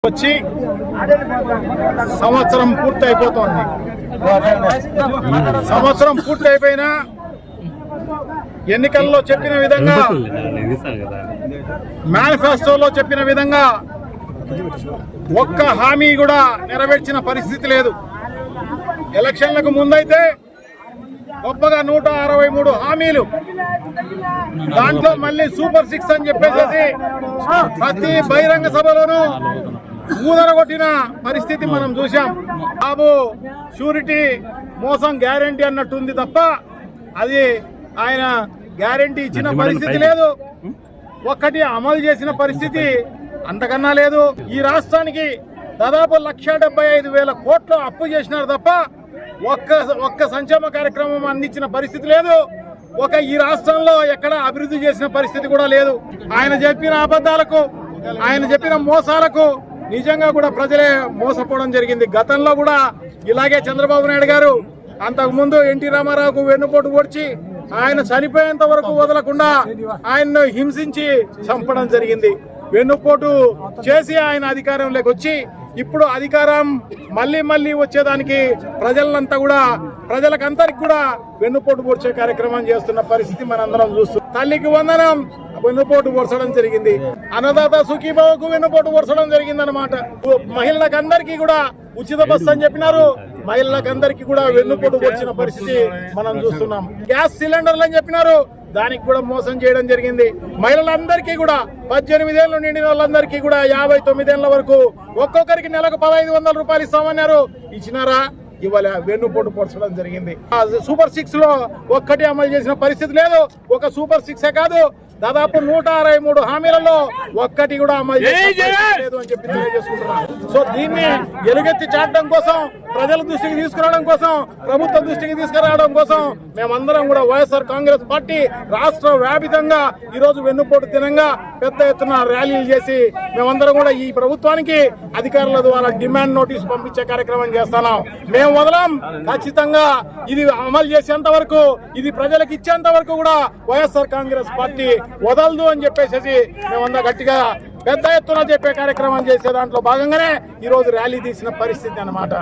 వచ్చి సంవత్సరం పూర్తి అయిపోతోంది. సంవత్సరం పూర్తి అయిపోయినా ఎన్నికల్లో చెప్పిన విధంగా, మేనిఫెస్టోలో చెప్పిన విధంగా ఒక్క హామీ కూడా నెరవేర్చిన పరిస్థితి లేదు. ఎలక్షన్లకు ముందైతే గొప్పగా 163 హామీలు, దాంట్లో మళ్ళీ సూపర్ 6 అని చెప్పేసి ప్రతి బహిరంగ సభలోనూ ఊదరగొట్టిన పరిస్థితి మనం చూసాం. బాబు షూరిటీ మోసం గ్యారంటీ అన్నట్టుంది తప్ప అది ఆయన గ్యారంటీ ఇచ్చిన పరిస్థితి లేదు. ఒక్కటి అమలు చేసిన పరిస్థితి అంతకన్నా లేదు. ఈ రాష్ట్రానికి దాదాపు 1,75,000 కోట్లు అప్పు చేసినారు తప్ప ఒక్క సంక్షేమ కార్యక్రమం అందించిన పరిస్థితి లేదు. ఈ రాష్ట్రంలో ఎక్కడ అభివృద్ధి చేసిన పరిస్థితి కూడా లేదు. ఆయన చెప్పిన అబద్ధాలకు, ఆయన చెప్పిన మోసాలకు నిజంగా కూడా ప్రజలే మోసపోవడం జరిగింది. గతంలో కూడా ఇలాగే చంద్రబాబు నాయుడు గారు అంతకుముందు ఎన్టీ రామారావుకు వెన్నుపోటు పొడిచి ఆయన చనిపోయేంత వరకు వదలకుండా ఆయన్ను హింసించి చంపడం జరిగింది. వెన్నుపోటు చేసి ఆయన అధికారంలోకి వచ్చి ఇప్పుడు అధికారం మళ్ళీ వచ్చేదానికి ప్రజలకందరికి కూడా వెన్నుపోటు పొడిచే కార్యక్రమం చేస్తున్న పరిస్థితి మనందరం చూస్తున్నాం. తల్లికి వందనం వెన్నుపోటు పొడచడం జరిగింది. అన్నదాత సుఖీభావకు వెన్నుపోటు పొడచడం జరిగింది అన్నమాట. మహిళలకందరికీ కూడా ఉచిత బస్సు అని చెప్పినారు. మహిళలకందరికీ కూడా వెన్నుపోటు పొడిచిన పరిస్థితి మనం చూస్తున్నాం. గ్యాస్ సిలిండర్లు అని చెప్పినారు, దానికి కూడా మోసం చేయడం జరిగింది. మహిళలందరికీ కూడా 18 ఏళ్ళు నిండిన వాళ్ళందరికీ కూడా 59 ఏళ్ల వరకు ఒక్కొక్కరికి నెలకు 1,500 రూపాయలు ఇస్తామన్నారు. ఇచ్చినారా? ఇవాళ వెన్నుపోటు పొడచడం జరిగింది. సూపర్ 6 లో ఒక్కటి అమలు చేసిన పరిస్థితి లేదు. ఒక సూపర్ 6 కాదు, దాదాపు 163 హామీలలో ఒక్కటి కూడా అమలు లేదు అని చెప్పి తెలియజేసుకుంటున్నాను. సో దీన్ని ఎలుగెత్తి చాటడం కోసం, ప్రజల దృష్టికి తీసుకురావడం కోసం, ప్రభుత్వ దృష్టికి తీసుకురావడం కోసం మేమందరం కూడా వైఎస్ఆర్ కాంగ్రెస్ పార్టీ రాష్ట్ర వ్యాపితంగా ఈరోజు వెన్నుపోటు దినంగా పెద్ద ఎత్తున ర్యాలీలు చేసి మేమందరం కూడా ఈ ప్రభుత్వానికి అధికారుల ద్వారా డిమాండ్ నోటీస్ పంపించే కార్యక్రమం చేస్తున్నాం. మేము వదలం. ఖచ్చితంగా ఇది అమలు చేసేంత వరకు, ఇది ప్రజలకు ఇచ్చేంత వరకు కూడా వైఎస్ఆర్ కాంగ్రెస్ పార్టీ వదలదు అని చెప్పేసి మేమంతా గట్టిగా పెద్ద ఎత్తున చెప్పే కార్యక్రమం చేసే దాంట్లో భాగంగానే ఈ రోజు ర్యాలీ తీసిన పరిస్థితి అన్నమాట.